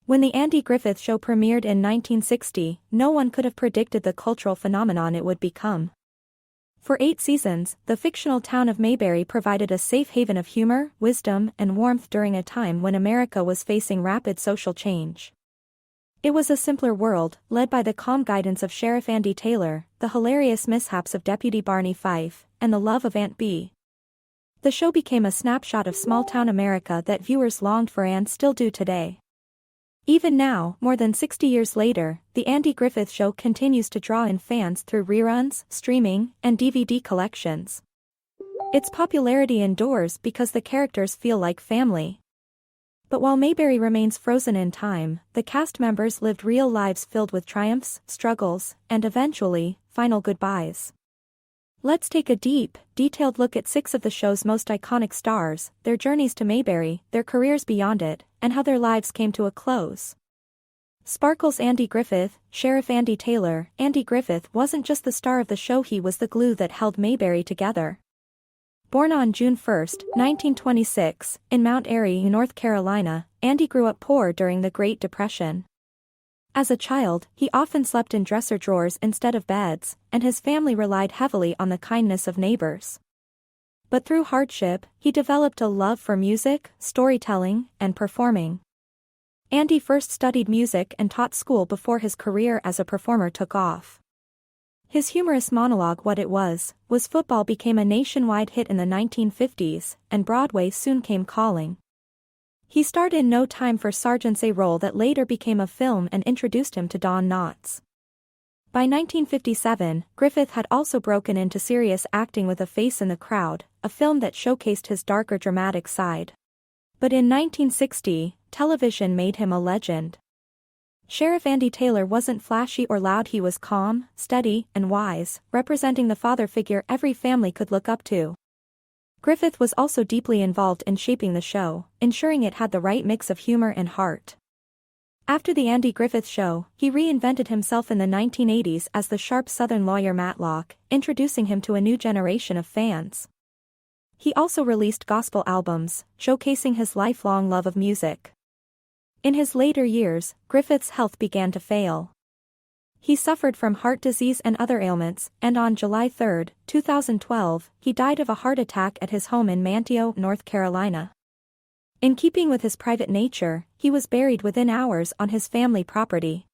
When the Andy Griffith Show premiered in 1960, no one could have predicted the cultural phenomenon it would become. For 8 seasons, the fictional town of Mayberry provided a safe haven of humor, wisdom, and warmth during a time when America was facing rapid social change. It was a simpler world, led by the calm guidance of Sheriff Andy Taylor, the hilarious mishaps of Deputy Barney Fife, and the love of Aunt Bee. The show became a snapshot of small-town America that viewers longed for and still do today. Even now, more than 60 years later, the Andy Griffith Show continues to draw in fans through reruns, streaming, and DVD collections. Its popularity endures because the characters feel like family. But while Mayberry remains frozen in time, the cast members lived real lives filled with triumphs, struggles, and eventually, final goodbyes. Let's take a deep, detailed look at 6 of the show's most iconic stars, their journeys to Mayberry, their careers beyond it, and how their lives came to a close. Sparkle's Andy Griffith, Sheriff Andy Taylor. Andy Griffith wasn't just the star of the show, he was the glue that held Mayberry together. Born on June 1, 1926, in Mount Airy, North Carolina, Andy grew up poor during the Great Depression. As a child, he often slept in dresser drawers instead of beds, and his family relied heavily on the kindness of neighbors. But through hardship, he developed a love for music, storytelling, and performing. Andy first studied music and taught school before his career as a performer took off. His humorous monologue "What It Was Football" became a nationwide hit in the 1950s, and Broadway soon came calling. He starred in No Time for Sergeants, a role that later became a film and introduced him to Don Knotts. By 1957, Griffith had also broken into serious acting with A Face in the Crowd, a film that showcased his darker dramatic side. But in 1960, television made him a legend. Sheriff Andy Taylor wasn't flashy or loud, he was calm, steady, and wise, representing the father figure every family could look up to. Griffith was also deeply involved in shaping the show, ensuring it had the right mix of humor and heart. After the Andy Griffith Show, he reinvented himself in the 1980s as the sharp Southern lawyer Matlock, introducing him to a new generation of fans. He also released gospel albums, showcasing his lifelong love of music. In his later years, Griffith's health began to fail. He suffered from heart disease and other ailments, and on July 3, 2012, he died of a heart attack at his home in Manteo, North Carolina. In keeping with his private nature, he was buried within hours on his family property.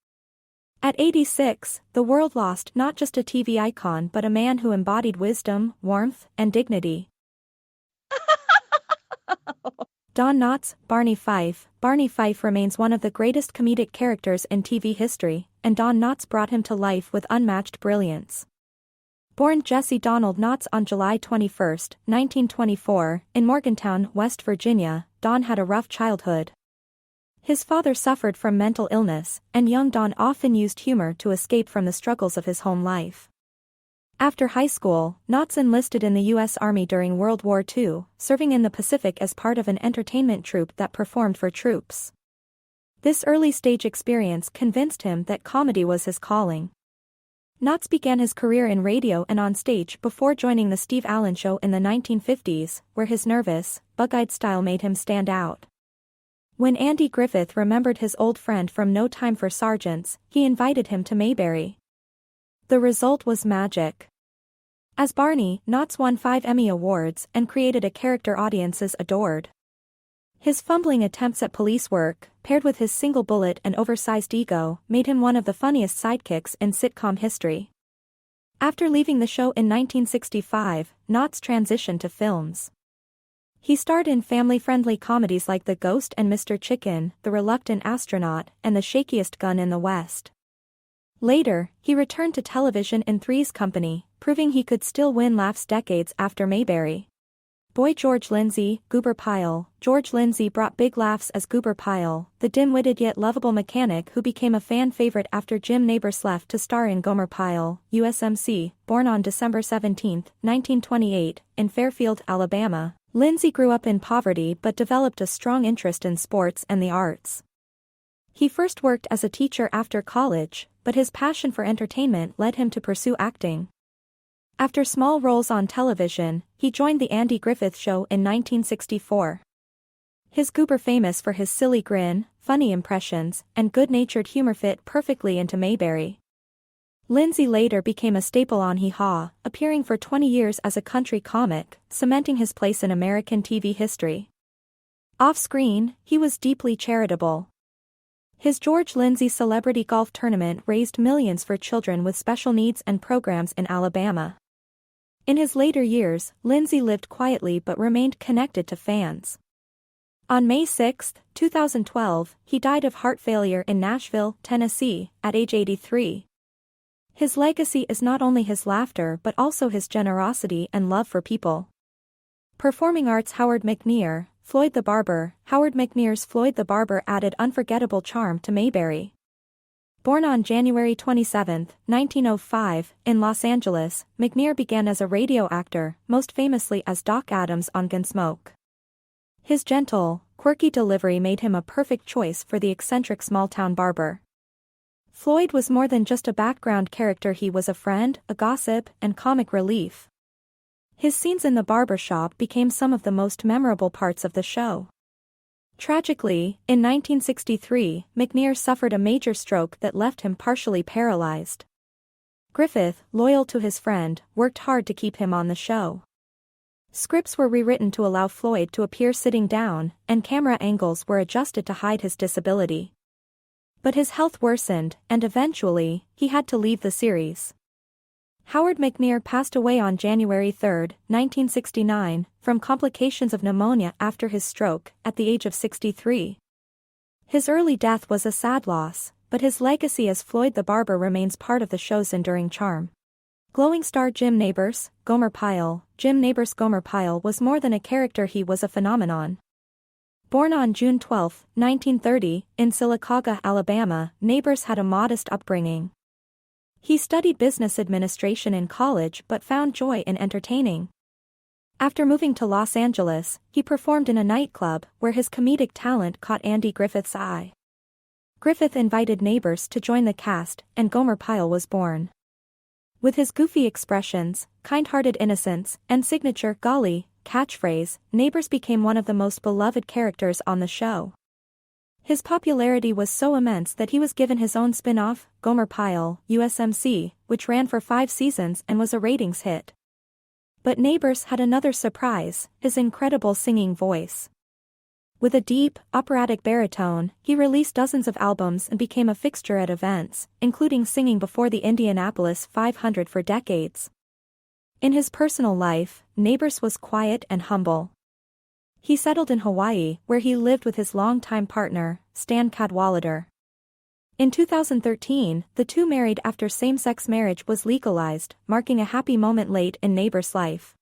At 86, the world lost not just a TV icon but a man who embodied wisdom, warmth, and dignity. Don Knotts, Barney Fife. Barney Fife remains one of the greatest comedic characters in TV history, and Don Knotts brought him to life with unmatched brilliance. Born Jesse Donald Knotts on July 21, 1924, in Morgantown, West Virginia, Don had a rough childhood. His father suffered from mental illness, and young Don often used humor to escape from the struggles of his home life. After high school, Knotts enlisted in the U.S. Army during World War II, serving in the Pacific as part of an entertainment troupe that performed for troops. This early-stage experience convinced him that comedy was his calling. Knotts began his career in radio and on stage before joining the Steve Allen Show in the 1950s, where his nervous, bug-eyed style made him stand out. When Andy Griffith remembered his old friend from No Time for Sergeants, he invited him to Mayberry. The result was magic. As Barney, Knotts won 5 Emmy Awards and created a character audiences adored. His fumbling attempts at police work, paired with his single bullet and oversized ego, made him one of the funniest sidekicks in sitcom history. After leaving the show in 1965, Knotts transitioned to films. He starred in family-friendly comedies like The Ghost and Mr. Chicken, The Reluctant Astronaut, and The Shakiest Gun in the West. Later, he returned to television in Three's Company, proving he could still win laughs decades after Mayberry. Boy George Lindsay, Goober Pyle. George Lindsay brought big laughs as Goober Pyle, the dim-witted yet lovable mechanic who became a fan favorite after Jim Nabors left to star in Gomer Pyle, USMC. Born on December 17, 1928, in Fairfield, Alabama, Lindsay grew up in poverty but developed a strong interest in sports and the arts. He first worked as a teacher after college, but his passion for entertainment led him to pursue acting. After small roles on television, he joined the Andy Griffith Show in 1964. His goober famous for his silly grin, funny impressions, and good-natured humor fit perfectly into Mayberry. Lindsay later became a staple on Hee Haw, appearing for 20 years as a country comic, cementing his place in American TV history. Off-screen, he was deeply charitable. His George Lindsay Celebrity Golf Tournament raised millions for children with special needs and programs in Alabama. In his later years, Lindsay lived quietly but remained connected to fans. On May 6, 2012, he died of heart failure in Nashville, Tennessee, at age 83. His legacy is not only his laughter but also his generosity and love for people. Performing arts Howard McNear, Floyd the Barber. Howard McNear's Floyd the Barber added unforgettable charm to Mayberry. Born on January 27, 1905, in Los Angeles, McNear began as a radio actor, most famously as Doc Adams on Gunsmoke. His gentle, quirky delivery made him a perfect choice for the eccentric small-town barber. Floyd was more than just a background character. He was a friend, a gossip, and comic relief. His scenes in the barber shop became some of the most memorable parts of the show. Tragically, in 1963, McNear suffered a major stroke that left him partially paralyzed. Griffith, loyal to his friend, worked hard to keep him on the show. Scripts were rewritten to allow Floyd to appear sitting down, and camera angles were adjusted to hide his disability. But his health worsened, and eventually, he had to leave the series. Howard McNear passed away on January 3, 1969, from complications of pneumonia after his stroke, at the age of 63. His early death was a sad loss, but his legacy as Floyd the Barber remains part of the show's enduring charm. Glowing star Jim Nabors, Gomer Pyle. Jim Nabors' Gomer Pyle was more than a character, he was a phenomenon. Born on June 12, 1930, in Sylacauga, Alabama, Nabors had a modest upbringing. He studied business administration in college but found joy in entertaining. After moving to Los Angeles, he performed in a nightclub where his comedic talent caught Andy Griffith's eye. Griffith invited Nabors to join the cast, and Gomer Pyle was born. With his goofy expressions, kind-hearted innocence, and signature "golly" catchphrase, Nabors became one of the most beloved characters on the show. His popularity was so immense that he was given his own spin-off, Gomer Pyle, USMC, which ran for 5 seasons and was a ratings hit. But Nabors had another surprise, his incredible singing voice. With a deep, operatic baritone, he released dozens of albums and became a fixture at events, including singing before the Indianapolis 500 for decades. In his personal life, Nabors was quiet and humble. He settled in Hawaii, where he lived with his longtime partner, Stan Cadwallader. In 2013, the two married after same-sex marriage was legalized, marking a happy moment late in Nabors' life.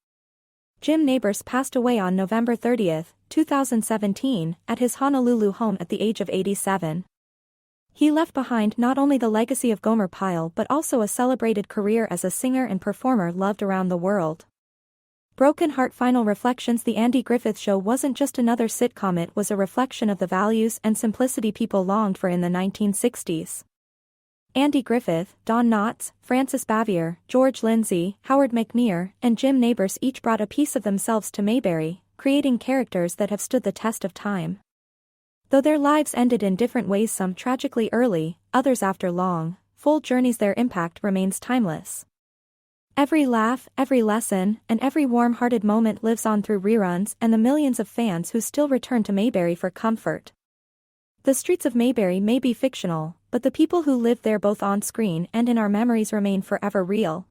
Jim Nabors passed away on November 30, 2017, at his Honolulu home at the age of 87. He left behind not only the legacy of Gomer Pyle but also a celebrated career as a singer and performer loved around the world. Broken Heart. Final reflections. The Andy Griffith Show wasn't just another sitcom, it was a reflection of the values and simplicity people longed for in the 1960s. Andy Griffith, Don Knotts, Francis Bavier, George Lindsay, Howard McNear, and Jim Nabors each brought a piece of themselves to Mayberry, creating characters that have stood the test of time. Though their lives ended in different ways, some tragically early, others after long, full journeys, their impact remains timeless. Every laugh, every lesson, and every warm-hearted moment lives on through reruns and the millions of fans who still return to Mayberry for comfort. The streets of Mayberry may be fictional, but the people who lived there both on screen and in our memories remain forever real.